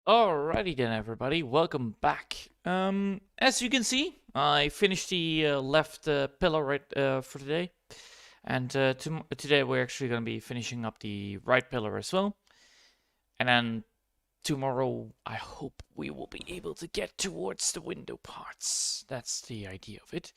Alrighty then, everybody. Welcome back. As you can see, I finished the left pillar right for today, and today we're actually going to be finishing up the right pillar as well. And then tomorrow, I hope we will be able to get towards the window parts. That's the idea of it.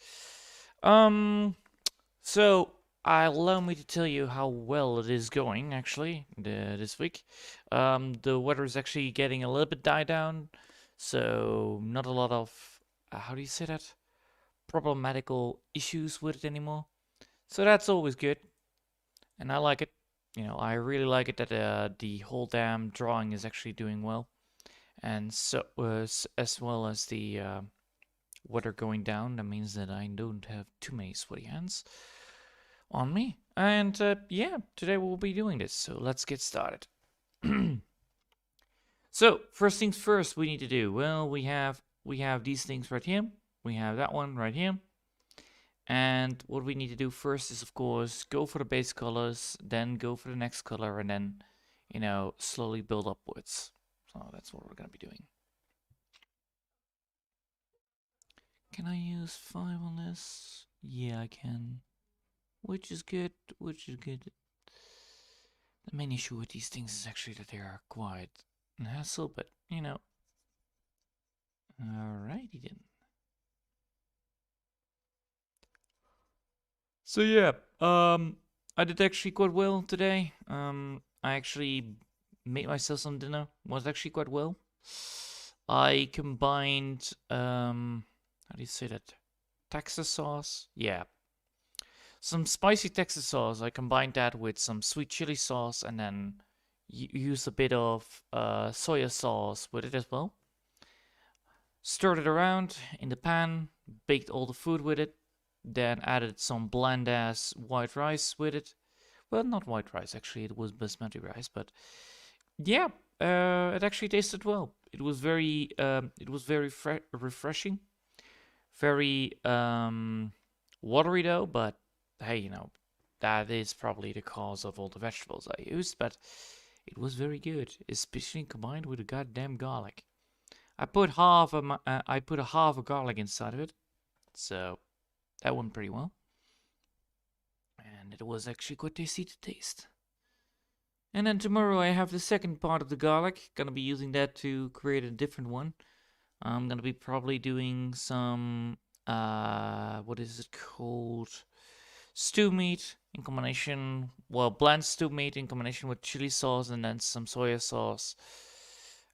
So allow me to tell you how well it is going actually this week. The weather is actually getting a little bit died down, so not a lot of how do you say that? Problematical issues with it anymore. So that's always good, and I like it. I really like it that the whole damn drawing is actually doing well, and so as well as the weather going down. That means that I don't have too many sweaty hands on me. And yeah, today we'll be doing this. So let's get started. So first things first, we need to do. Well, we have these things right here. We have that one right here. And what we need to do first is, of course, go for the base colors, then go for the next color, and then, slowly build upwards. So that's what we're gonna be doing. Can I use 5 on this? Yeah, I can. Which is good, which is good. The main issue with these things is actually that they are quite a hassle, but Alrighty then. So yeah, I did actually quite well today. I actually made myself some dinner. Was actually quite well. I combined how do you say that? Texas sauce? Yeah. Some spicy Texas sauce. I combined that with some sweet chili sauce and then used a bit of soya sauce with it as well. Stirred it around in the pan, baked all the food with it, then added some bland ass white rice with it. Well, not white rice actually, it was basmati rice, but yeah, it actually tasted well. It was very refreshing, very watery though, but hey, that is probably the cause of all the vegetables I used, but it was very good, especially combined with the goddamn garlic. I put a half a garlic inside of it, so that went pretty well, and it was actually quite tasty to taste. And then tomorrow I have the second part of the garlic. Gonna be using that to create a different one. I'm gonna be probably doing some what is it called? Stew meat in combination, well, bland stew meat in combination with chili sauce and then some soya sauce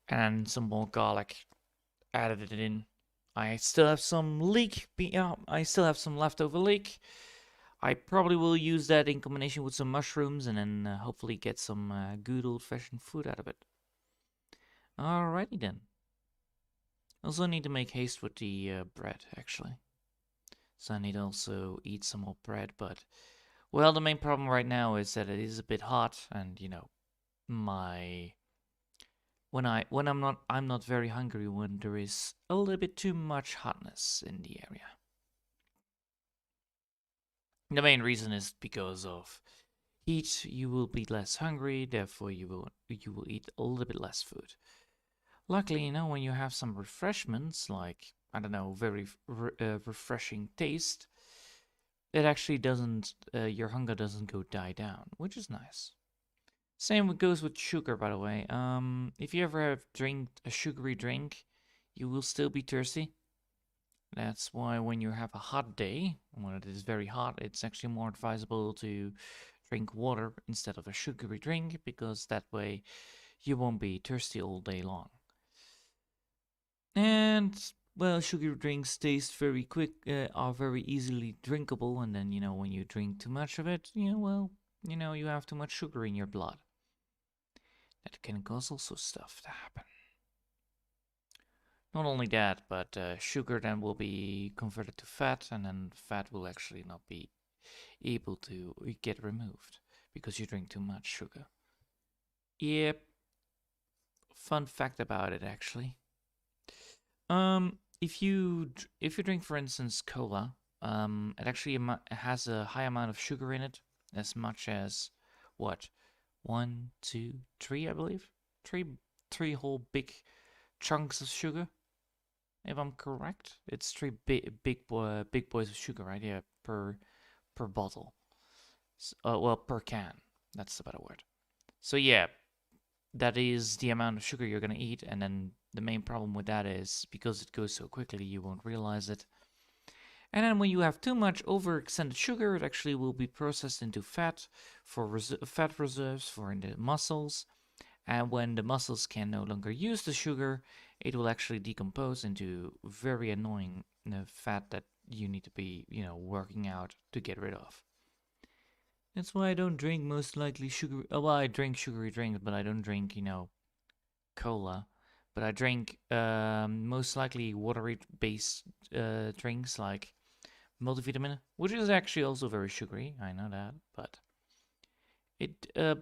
and some more garlic. Added it in. I still have some leek. I still have some leftover leek. I probably will use that in combination with some mushrooms and then hopefully get some good old-fashioned food out of it. Alrighty then. Also need to make haste with the bread, actually. So I need to also eat some more bread, but well, the main problem right now is that it is a bit hot, and my when I'm not very hungry when there is a little bit too much hotness in the area. The main reason is because of heat. You will be less hungry, therefore you will eat a little bit less food. Luckily, when you have some refreshments like, I don't know, very refreshing taste, it actually doesn't, your hunger doesn't die down, which is nice. Same goes with sugar, by the way. If you ever have drank a sugary drink, you will still be thirsty. That's why when you have a hot day, when it is very hot, it's actually more advisable to drink water instead of a sugary drink, because that way you won't be thirsty all day long. And well, sugary drinks taste very quick, are very easily drinkable, and then when you drink too much of it, you have too much sugar in your blood. That can cause also stuff to happen. Not only that, but sugar then will be converted to fat, and then fat will actually not be able to get removed because you drink too much sugar. Yep. Fun fact about it, actually. If you drink, for instance, cola, it actually has a high amount of sugar in it, as much as what, 1, 2, 3, I believe, three whole big chunks of sugar, if I'm correct. It's three big boys of sugar, right? Yeah, per bottle. Well, per can. That's the better word. So yeah, that is the amount of sugar you're gonna eat, and then the main problem with that is because it goes so quickly, you won't realize it. And then when you have too much overextended sugar, it actually will be processed into fat for fat reserves for in the muscles. And when the muscles can no longer use the sugar, it will actually decompose into very annoying fat that you need to be, working out to get rid of. That's why I don't drink most likely sugar. Well, I drink sugary drinks, but I don't drink, cola. But I drink most likely watery-based drinks like multivitamin, which is actually also very sugary. I know that,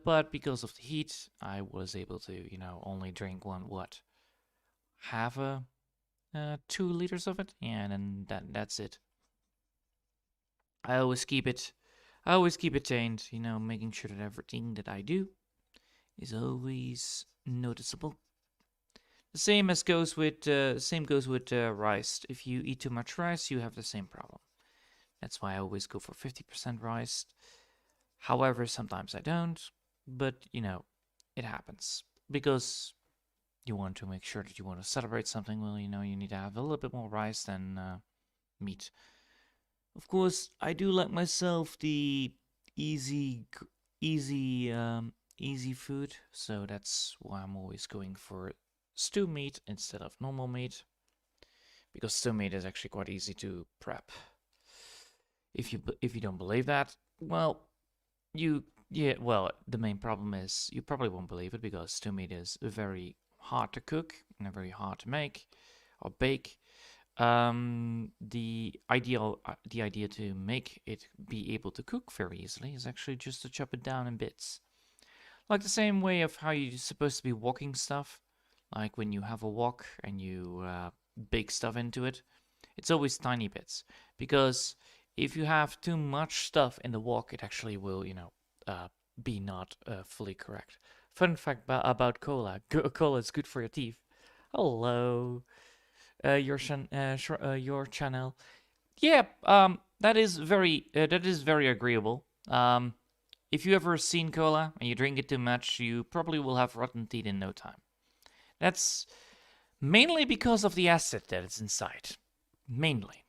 but because of the heat, I was able to, only drink half a 2 liters of it, and then that's it. I always keep it, I always keep it tamed, making sure that everything that I do is always noticeable. The same goes with rice. If you eat too much rice, you have the same problem. That's why I always go for 50% rice. However, sometimes I don't, but it happens because you want to make sure that you want to celebrate something. Well, you need to have a little bit more rice than meat. Of course, I do like myself the easy, easy, easy food, so that's why I'm always going for stew meat instead of normal meat, because stew meat is actually quite easy to prep. If you don't believe that, well, the main problem is you probably won't believe it because stew meat is very hard to cook and very hard to make or bake. The idea to make it be able to cook very easily is actually just to chop it down in bits, like the same way of how you're supposed to be walking stuff. Like when you have a wok and you bake stuff into it, it's always tiny bits, because if you have too much stuff in the wok, it actually will, be not fully correct. Fun fact about cola: cola is good for your teeth. Hello, your channel. Yeah, that is very agreeable. If you ever seen cola and you drink it too much, you probably will have rotten teeth in no time. That's mainly because of the acid that is inside. Mainly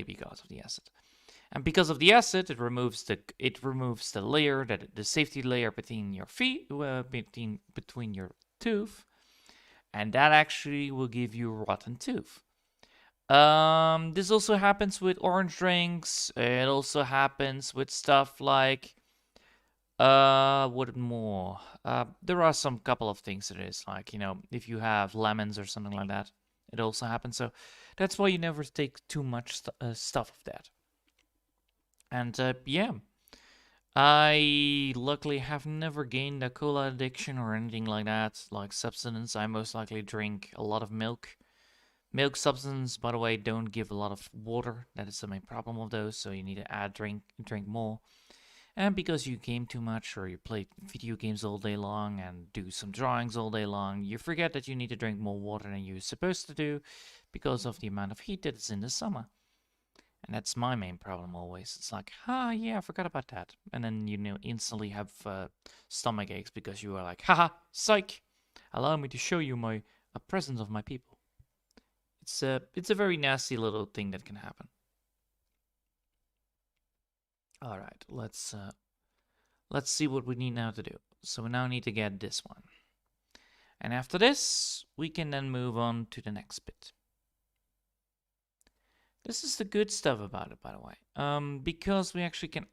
because of the acid. And because of the acid, it removes the layer, the safety layer between your feet, between your tooth, and that actually will give you a rotten tooth. This also happens with orange drinks. It also happens with stuff like what more? There are some couple of things that is like, if you have lemons or something like that, it also happens. So that's why you never take too much stuff of that. And yeah, I luckily have never gained a cola addiction or anything like that, like substance. I most likely drink a lot of milk. Milk substance, by the way, don't give a lot of water. That is the main problem of those. So you need to drink more. And because you game too much or you play video games all day long and do some drawings all day long, you forget that you need to drink more water than you're supposed to do because of the amount of heat that is in the summer. And that's my main problem always. It's like, yeah, I forgot about that. And then, instantly have stomach aches because you are like, haha, psych! Allow me to show you a present of my people. It's a very nasty little thing that can happen. All right, let's see what we need now to do. So we now need to get this one. And after this, we can then move on to the next bit. This is the good stuff about it, by the way. Because we actually can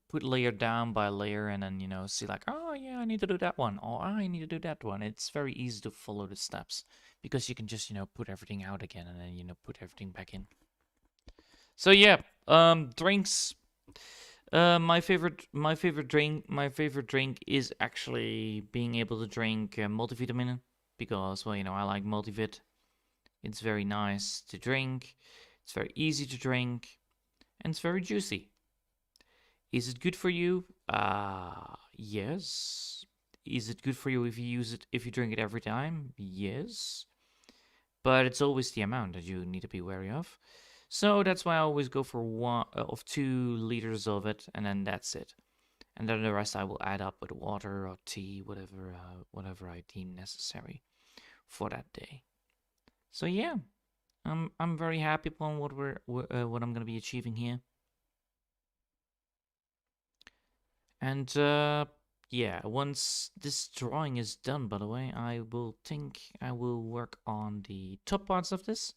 put layer down by layer and then, see like, oh yeah, I need to do that one, or I need to do that one. It's very easy to follow the steps because you can just, put everything out again and then, put everything back in. So yeah, drinks. My favorite drink is actually being able to drink multivitamin because, well, I like multivit. It's very nice to drink. It's very easy to drink, and it's very juicy. Is it good for you? Yes. is it good for you if you use it if you drink it every time? Yes, but it's always the amount that you need to be wary of. So that's why I always go for one of 2 liters of it, and then that's it. And then the rest I will add up with water or tea, whatever I deem necessary for that day. So yeah, I'm very happy upon what I'm gonna be achieving here. And yeah, once this drawing is done, by the way, I will work on the top parts of this.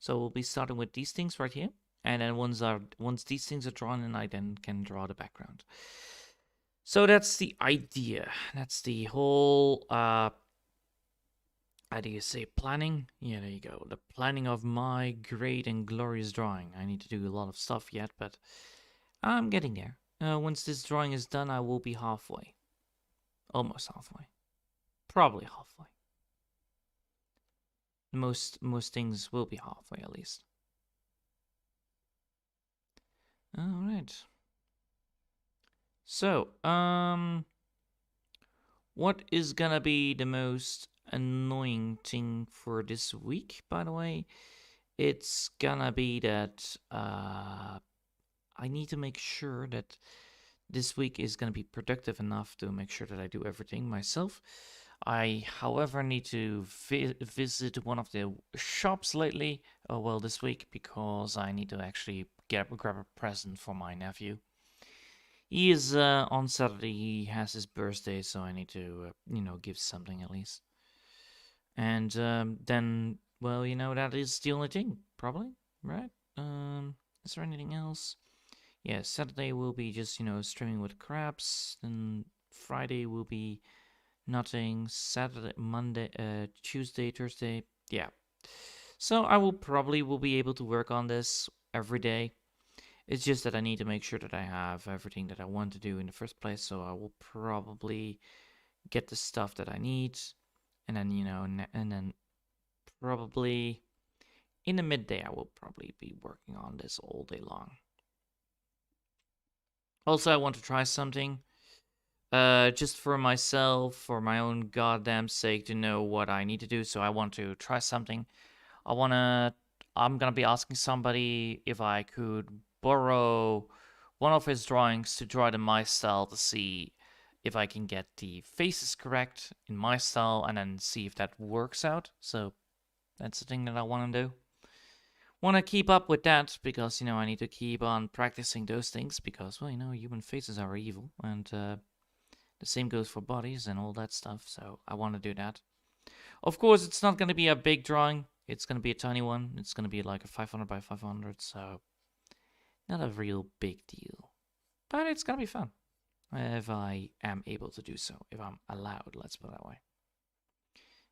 So we'll be starting with these things right here, and then once these things are drawn, and I then can draw the background. So that's the idea. That's the whole how do you say planning? Yeah, there you go. The planning of my great and glorious drawing. I need to do a lot of stuff yet, but I'm getting there. Once this drawing is done, I will be halfway. Almost halfway. Probably halfway. Most things will be halfway at least. Alright. So, what is gonna be the most annoying thing for this week, by the way? It's gonna be that I need to make sure that this week is gonna be productive enough to make sure that I do everything myself. I, however, need to visit one of the shops lately, well, this week, because I need to actually grab a present for my nephew. He is on Saturday. He has his birthday, so I need to, give something at least. And then, well, that is the only thing, probably, right? Is there anything else? Yeah, Saturday will be just, streaming with crabs. Then Friday will be nothing. Saturday, Monday, Tuesday, Thursday. Yeah. So I will be able to work on this every day. It's just that I need to make sure that I have everything that I want to do in the first place. So I will probably get the stuff that I need, and then and then probably in the midday I will probably be working on this all day long. Also, I want to try something. Just for myself, for my own goddamn sake, to know what I need to do. So I want to try something. I'm gonna be asking somebody if I could borrow one of his drawings to draw it in my style to see if I can get the faces correct in my style and then see if that works out. So that's the thing that I want to do. Want to keep up with that because, I need to keep on practicing those things because, well, human faces are evil and the same goes for bodies and all that stuff. So I want to do that. Of course, it's not going to be a big drawing. It's going to be a tiny one. It's going to be like a 500 by 500, so not a real big deal. But it's going to be fun if I am able to do so, if I'm allowed, let's put it that way.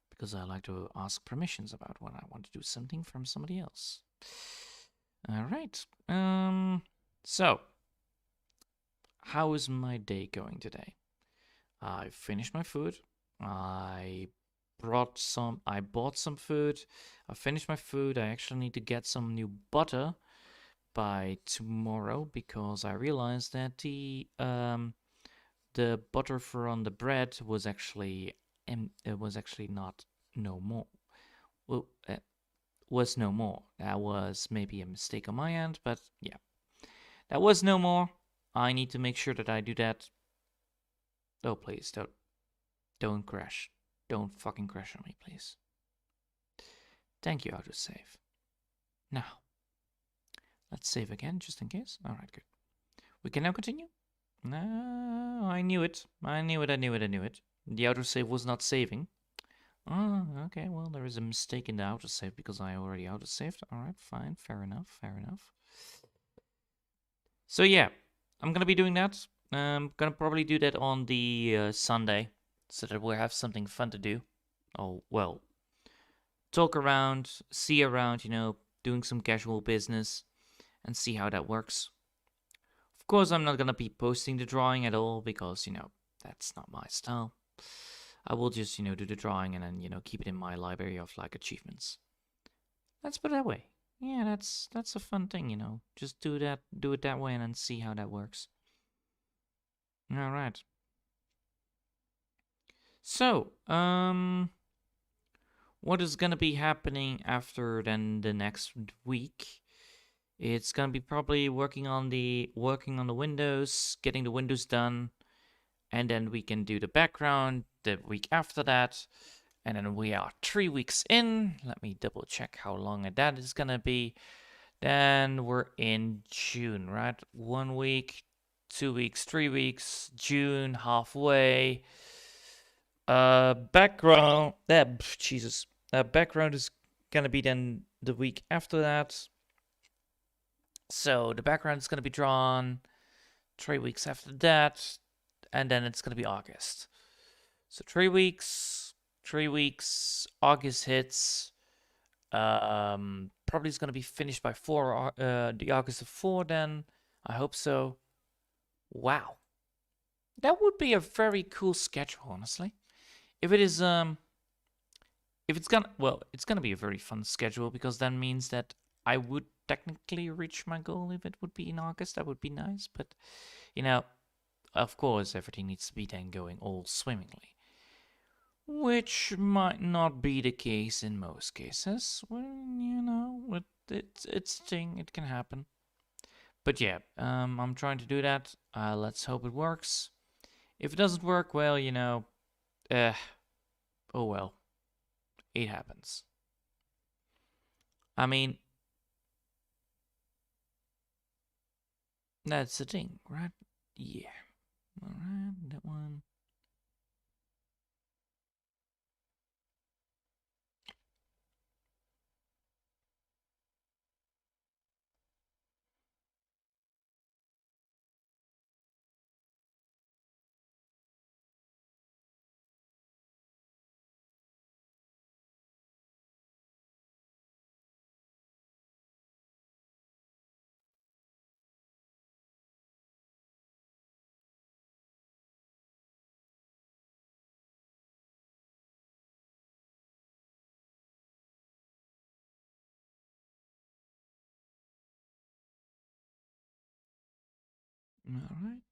Because I like to ask permissions about when I want to do something from somebody else. All right. So, how is my day going today? I finished my food. I bought some food. I finished my food. I actually need to get some new butter by tomorrow because I realized that the butter for on the bread was actually not no more. Well, was no more. That was maybe a mistake on my end, but yeah, that was no more. I need to make sure that I do that. Oh, please don't crash. Don't fucking crash on me, please. Thank you, autosave. Now, let's save again, just in case. Alright, good. We can now continue? No, I knew it. I knew it. The autosave was not saving. Oh, okay, well, there is a mistake in the autosave because I already autosaved. Alright, fine, fair enough. So yeah, I'm gonna be doing that. I'm gonna probably do that on the Sunday so that we'll have something fun to do. Oh, well, talk around, see around, doing some casual business and see how that works. Of course, I'm not gonna be posting the drawing at all because, that's not my style. I will just, do the drawing and then, keep it in my library of like achievements. Let's put it that way. Yeah, that's a fun thing, Just do it that way and then see how that works. All right. So, what is gonna be happening after then the next week? It's gonna be probably working on the windows, getting the windows done, and then we can do the background the week after that. And then we are 3 weeks in. Let me double check how long that is gonna be. Then we're in June, right? 1 week, 2 weeks, 3 weeks, June, halfway. Background. Jesus. Background is gonna be then the week after that. So the background is gonna be drawn 3 weeks after that, and then it's gonna be August. So 3 weeks. August hits. Probably is gonna be finished by the August of 4. Then I hope so. Wow, that would be a very cool schedule, honestly. If it is, if it's gonna, well, it's gonna be a very fun schedule because that means that I would technically reach my goal if it would be in August. That would be nice, but you know, of course, everything needs to be then going all swimmingly. Which might not be the case in most cases. Well, it's a thing, it can happen. But yeah, I'm trying to do that. Let's hope it works. If it doesn't work, well, uh, oh well, it happens. I mean, that's the thing, right? Yeah. Alright, that one. Alright.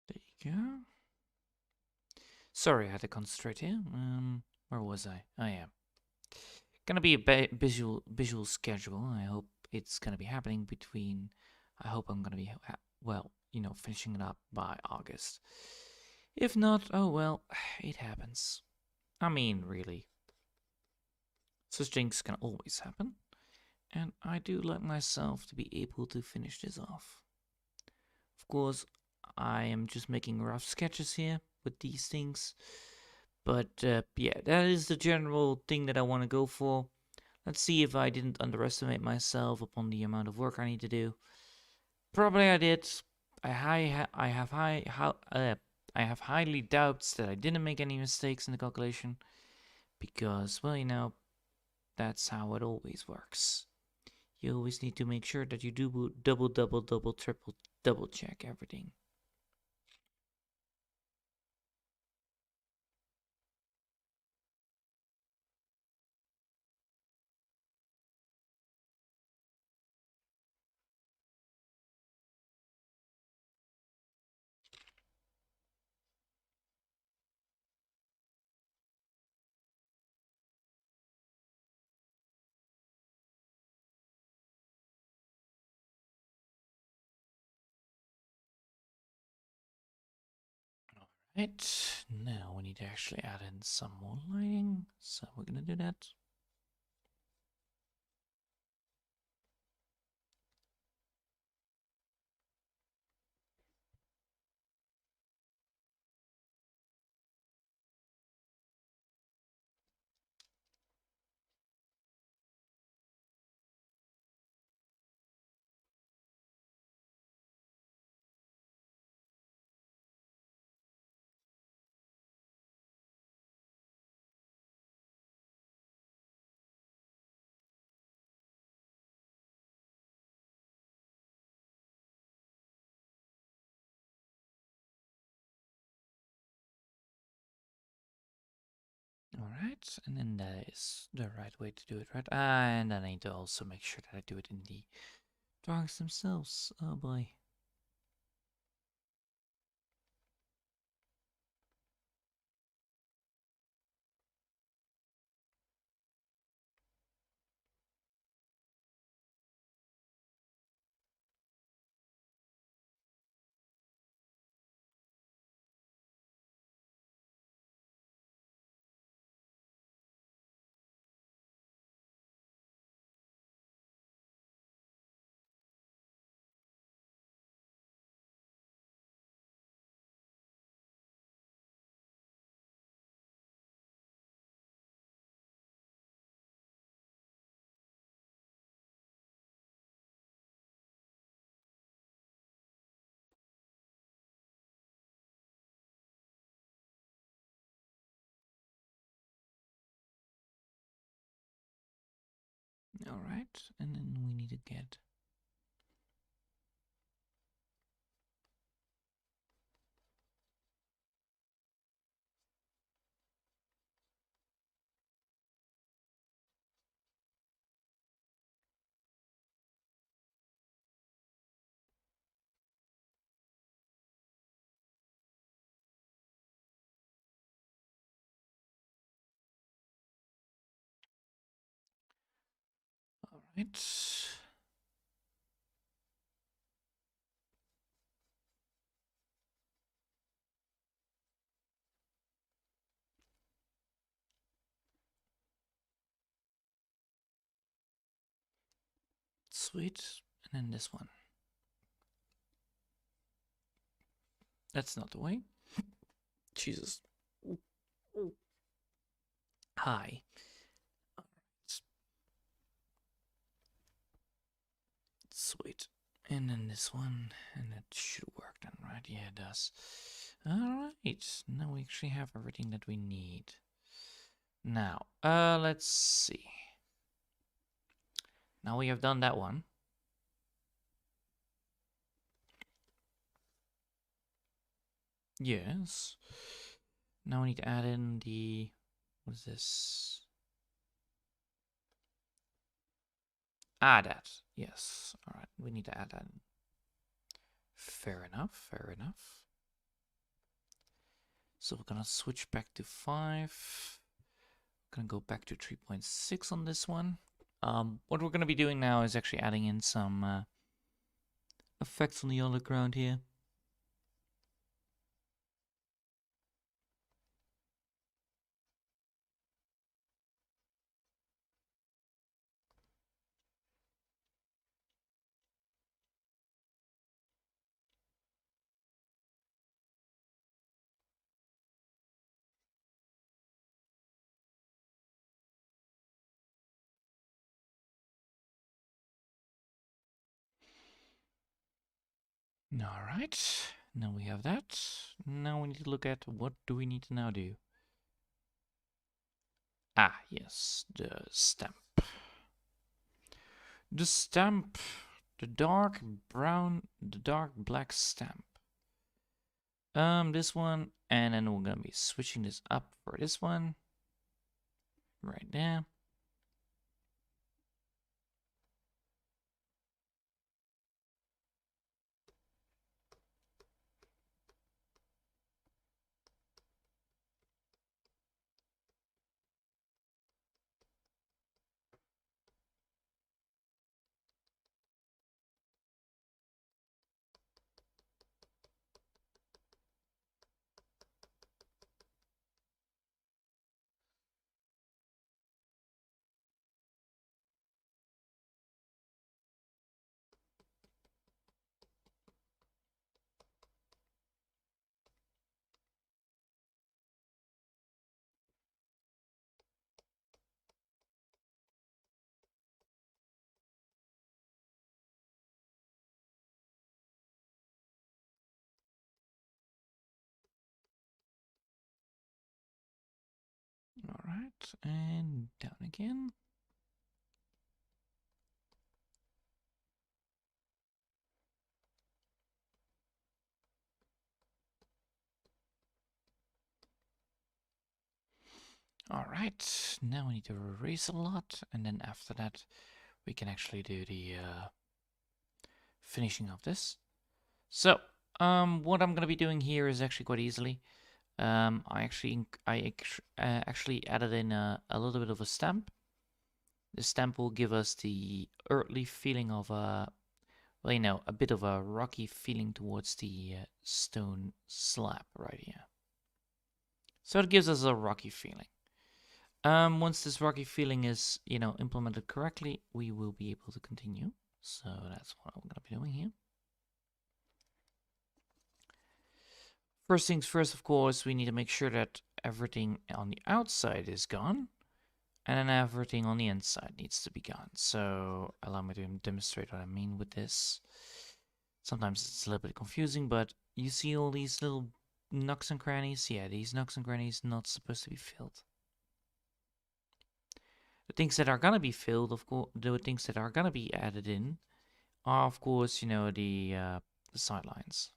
There you go. Sorry, I had to concentrate here. Where was I? I am. Gonna be a visual schedule. I hope it's gonna be happening between. I hope I'm gonna be well, finishing it up by August. If not, oh well, it happens. I mean, really, such things can always happen, and I do like myself to be able to finish this off. Of course, I am just making rough sketches here with these things, but yeah, that is the general thing that I want to go for. Let's see if I didn't underestimate myself upon the amount of work I need to do. Probably I did. I have I have highly doubts that I didn't make any mistakes in the calculation because, well, that's how it always works. You always need to make sure that you do double, triple, double check everything. Right, now we need to actually add in some more lighting, so we're gonna do that. Alright, and then that is the right way to do it, right? And then I need to also make sure that I do it in the drawings themselves. Oh boy. Alright, and then we need to get alright. Sweet. And then this one. That's not the way. Jesus. Hi. Sweet. And then this one, and that should work then, right? Yeah, it does. Alright, now we actually have everything that we need. Now, let's see. Now we have done that one. Yes. Now we need to add in the... What is this? Add that. Yes. Alright, we need to add that in. Fair enough, fair enough. So we're gonna switch back to 5. Gonna go back to 3.6 on this one. What we're gonna be doing now is actually adding in some effects on the underground here. Alright, now we have that. Now we need to look at what do we need to now do. Ah, yes, the stamp. The stamp, the dark brown, the dark black stamp. This one, and then we're gonna be switching this up for this one. Right there. Alright, and down again. All right, now we need to erase a lot, and then after that, we can actually do the finishing of this. So, what I'm gonna be doing here is actually quite easily. I actually added in a little bit of a stamp. The stamp will give us the earthly feeling of a, well, a bit of a rocky feeling towards the stone slab right here. So it gives us a rocky feeling. Once this rocky feeling is, implemented correctly, we will be able to continue. So that's what I'm going to be doing here. First things first, of course, we need to make sure that everything on the outside is gone, and then everything on the inside needs to be gone. So allow me to demonstrate what I mean with this. Sometimes it's a little bit confusing, but you see all these little nooks and crannies? Yeah, these nooks and crannies not supposed to be filled. The things that are gonna be filled, of course, the things that are gonna be added in are, of course, the sidelines.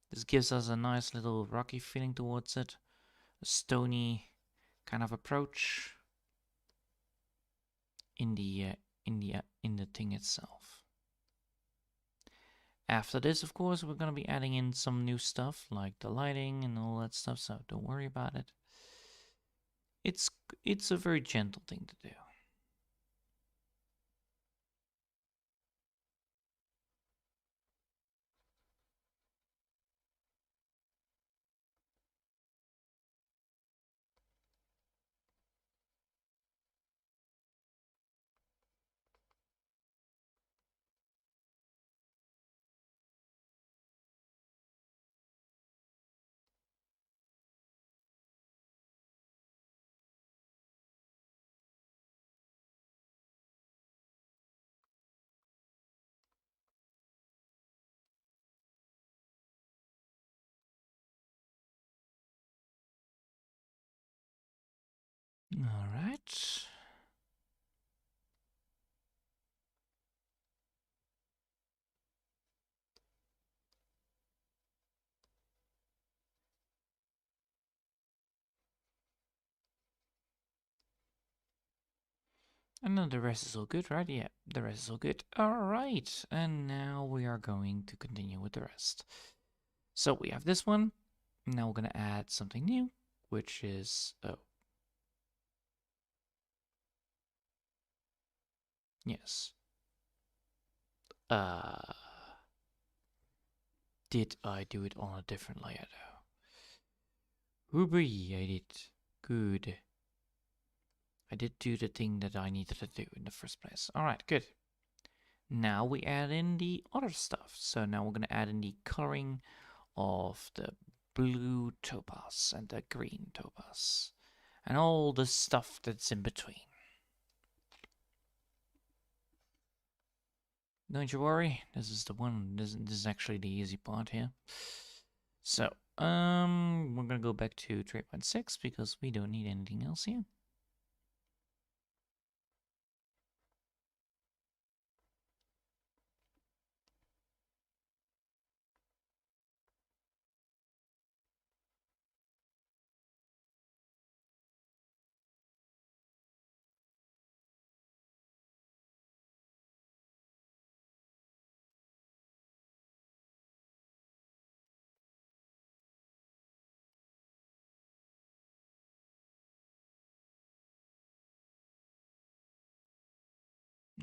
This gives us a nice little rocky feeling towards it, a stony kind of approach in the thing itself. After this, of course, we're gonna be adding in some new stuff like the lighting and all that stuff. So don't worry about it. It's it's a very gentle thing to do. All right. And then the rest is all good, right? Yeah, the rest is all good. All right. And now we are going to continue with the rest. So we have this one. Now we're going to add something new, which is, oh, yes. Uh, did I do it on a different layer though? Ruby, I did. Good. I did do the thing that I needed to do in the first place. All right, good. Now we add in the other stuff. So now we're going to add in the coloring of the blue topaz and the green topaz and all the stuff that's in between. Don't you worry, this is the one. This is actually the easy part here. So, we're gonna go back to 3.6 because we don't need anything else here.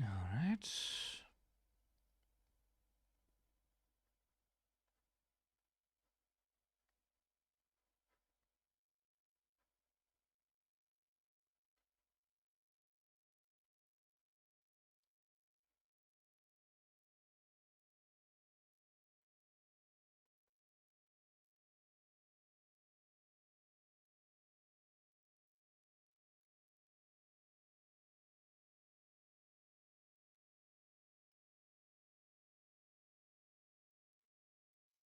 All right.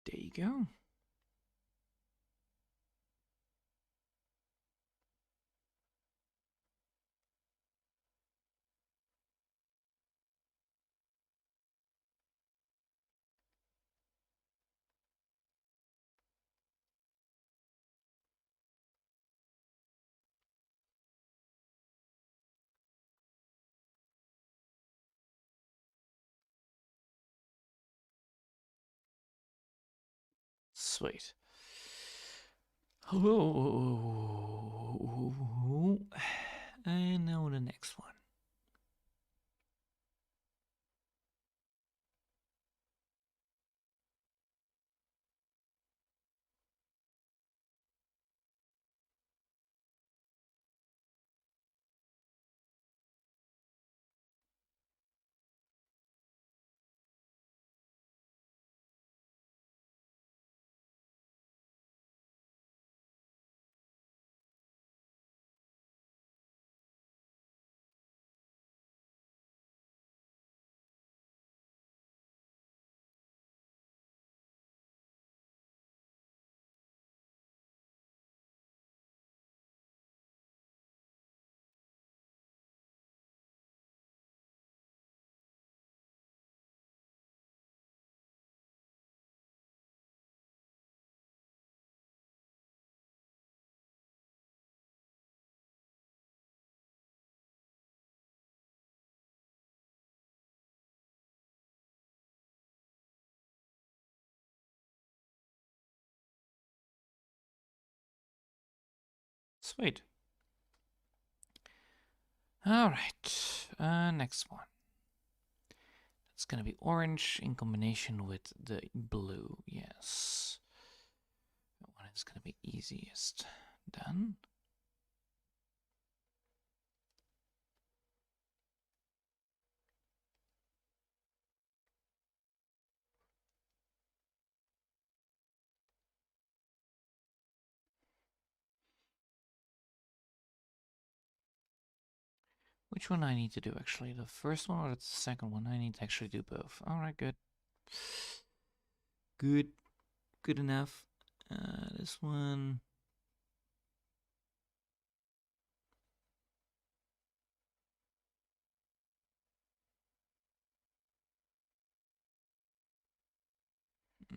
There you go. Sweet. Oh, and now the next one. Sweet. All right. Next one. It's gonna be orange in combination with the blue. Yes. That one is gonna be easiest. Done. Which one I need to do actually? The first one or the second one? I need to actually do both. Alright, good. Good. Good enough. This one.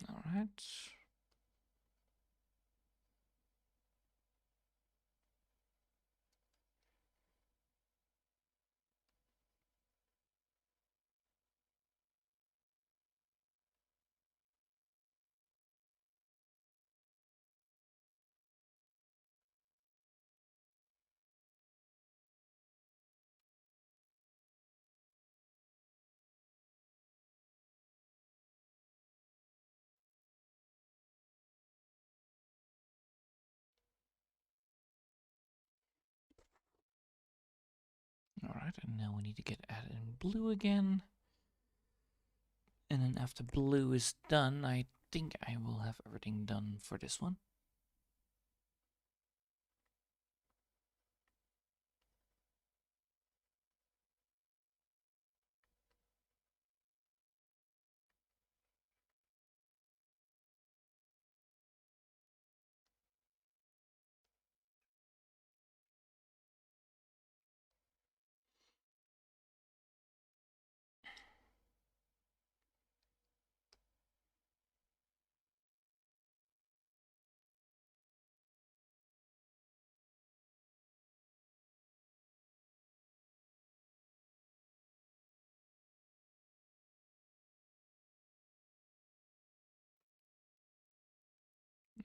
Alright. Alright, and now we need to get added in blue again. And then after blue is done, I think I will have everything done for this one.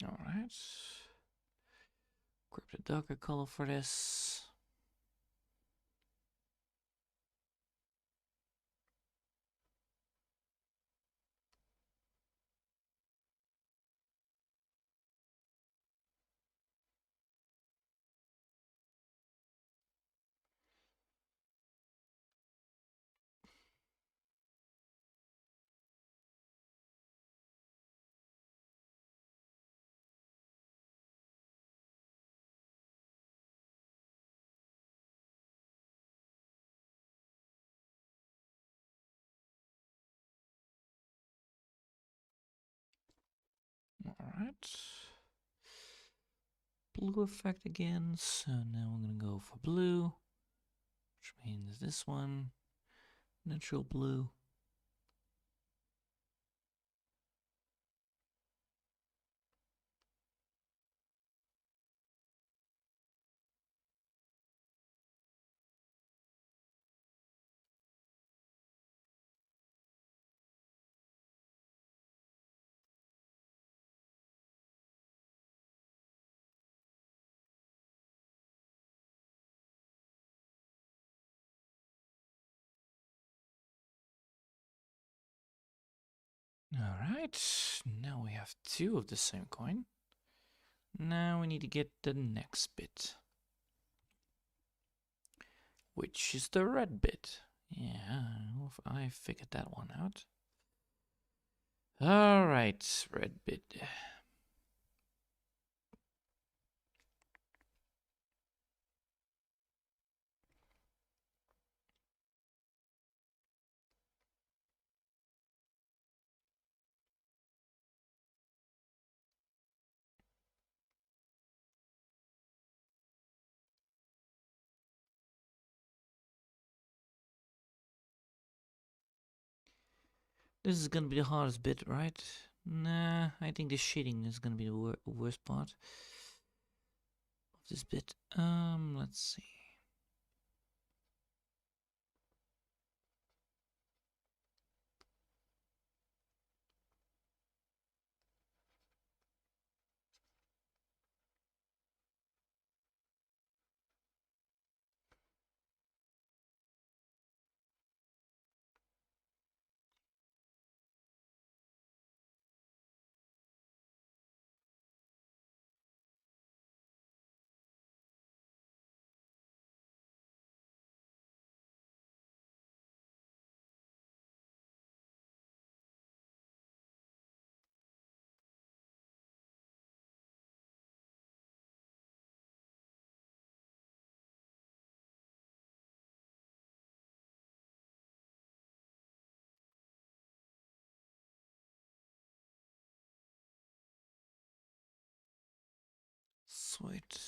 Alright. Grab the darker color for this. Alright. Blue effect again. So now I'm going to go for blue, which means this one. Natural blue. Alright, now we have two of the same coin. Now we need to get the next bit, which is the red bit. Yeah, I figured that one out. Alright, red bit. This is gonna be the hardest bit, right? Nah, I think the shading is gonna be the worst part of this bit. Let's see. Sweet.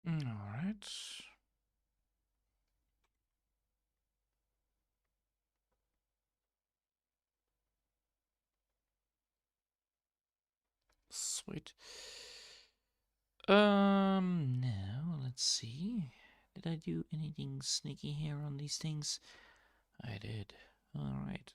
Alright. Sweet. Now let's see. Did I do anything sneaky here on these things? I did. Alright.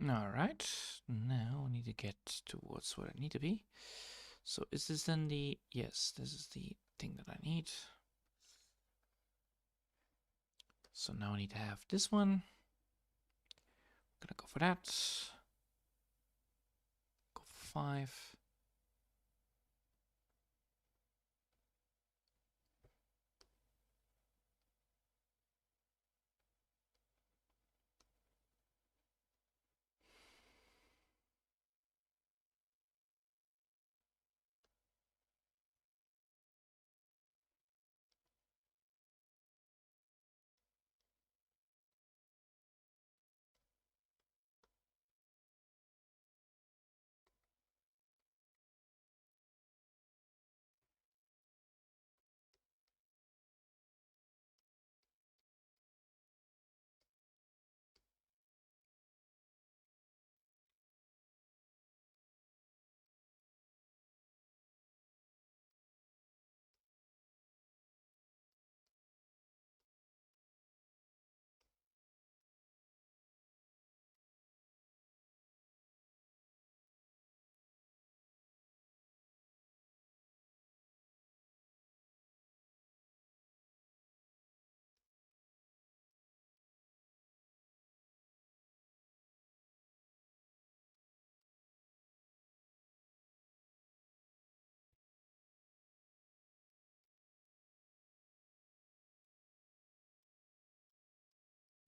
Alright, now I need to get towards where I need to be. So is this then the... Yes, this is the thing that I need. So now I need to have this one. Gonna go for that. Go for 5.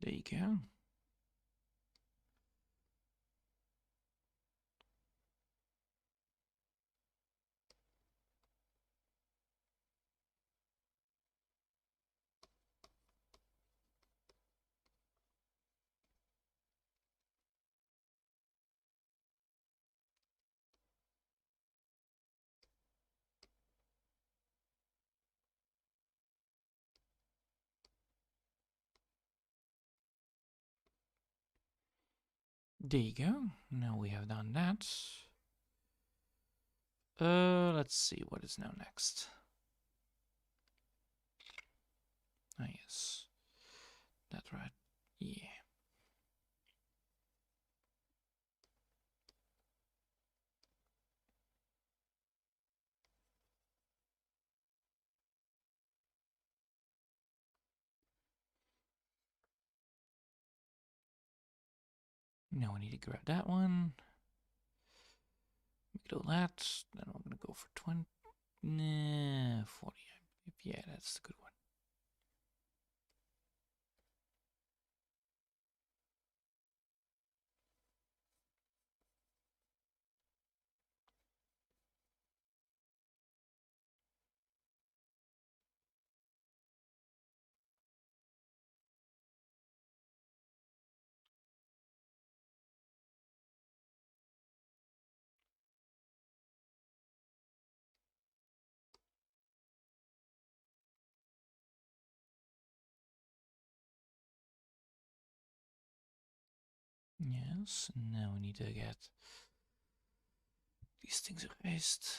There you go. There you go. Now we have done that. Let's see what is now next. Ah, yes. That's right. Yeah. Now we need to grab that one. Make it all that. Then I'm gonna go for 20. Nah, 40. Yeah, that's the good one. Yes, now we need to get these things erased.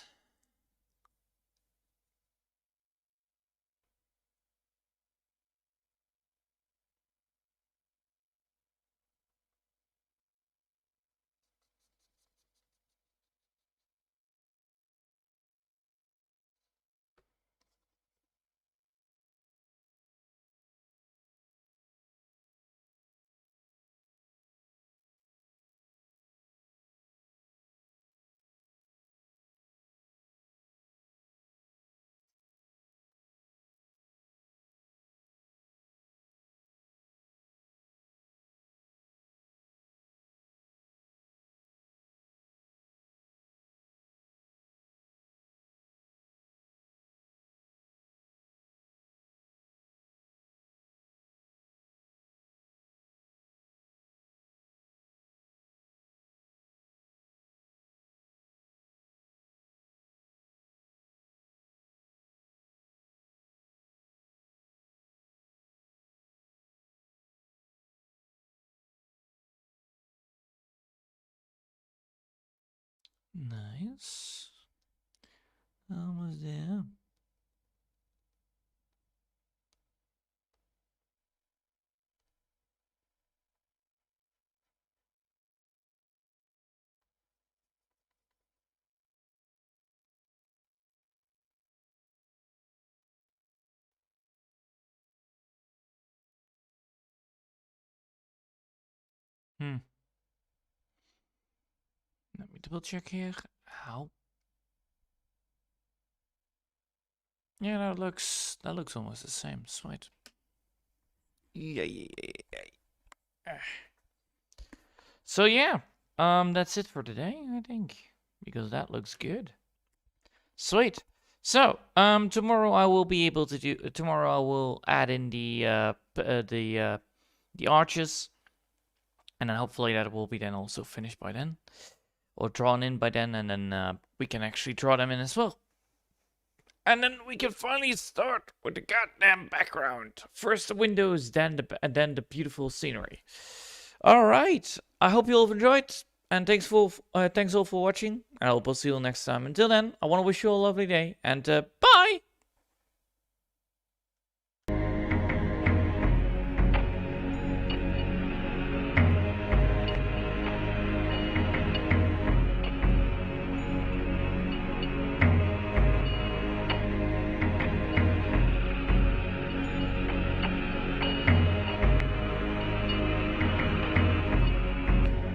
Nice. Almost there. Hmm. Let me double check here. How? Yeah, that looks almost the same. Sweet. Yeah, yeah, yeah, yeah. So yeah, that's it for today, I think, because that looks good. Sweet. So, tomorrow I will be able to do. Tomorrow I will add in the arches, and then hopefully that will be then also finished by then, or drawn in by then, and then we can actually draw them in as well. And then we can finally start with the goddamn background. First the windows, then the beautiful scenery. All right. I hope you all have enjoyed, and thanks all for watching. I hope I'll see you all next time. Until then, I want to wish you all a lovely day, and bye.